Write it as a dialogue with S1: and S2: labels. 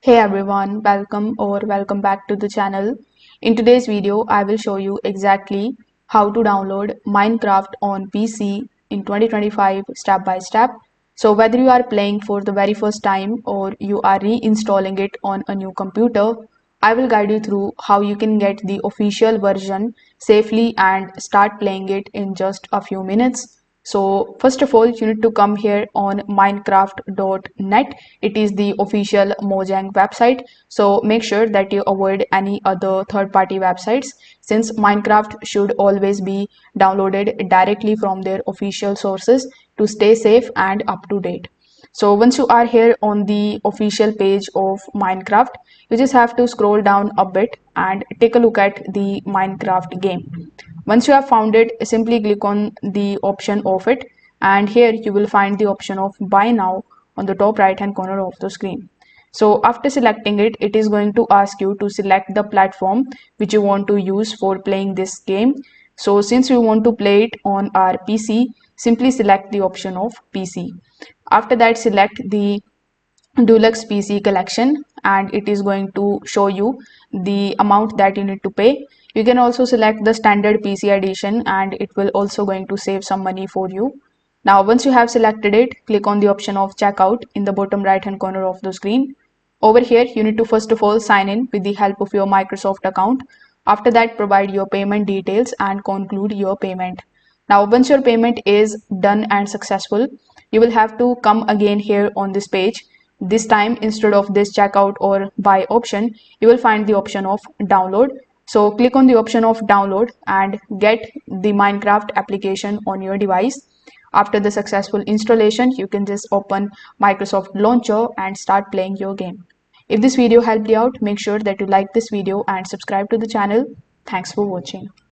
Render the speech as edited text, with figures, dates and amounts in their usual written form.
S1: Hey everyone, welcome back to the channel. In today's video, I will show you exactly how to download Minecraft on PC in 2025 step by step. So whether you are playing for the very first time or you are reinstalling it on a new computer, I will guide you through how you can get the official version safely and start playing it in just a few minutes. So first of all, you need to come here on minecraft.net. It is the official Mojang website. So make sure that you avoid any other third-party websites since Minecraft should always be downloaded directly from their official sources to stay safe and up to date. So once you are here on the official page of Minecraft, you just have to scroll down a bit and take a look at the Minecraft game. Once you have found it, simply click on the option of it, and here you will find the option of buy now on the top right hand corner of the screen. So after selecting it, it is going to ask you to select the platform which you want to use for playing this game. So since we want to play it on our PC, simply select the option of PC. After that, select the Deluxe PC collection and it is going to show you the amount that you need to pay. You can also select the standard PC edition and it will also going to save some money for you. Now once you have selected it, click on the option of checkout in the bottom right hand corner of the screen. Over here, you need to first of all sign in with the help of your Microsoft account. After that, provide your payment details and conclude your payment. Now, once your payment is done and successful, you will have to come again here on this page. This time, instead of this checkout or buy option, you will find the option of download. So click on the option of download and get the Minecraft application on your device. After the successful installation, you can just open Microsoft Launcher and start playing your game. If this video helped you out, make sure that you like this video and subscribe to the channel. Thanks for watching.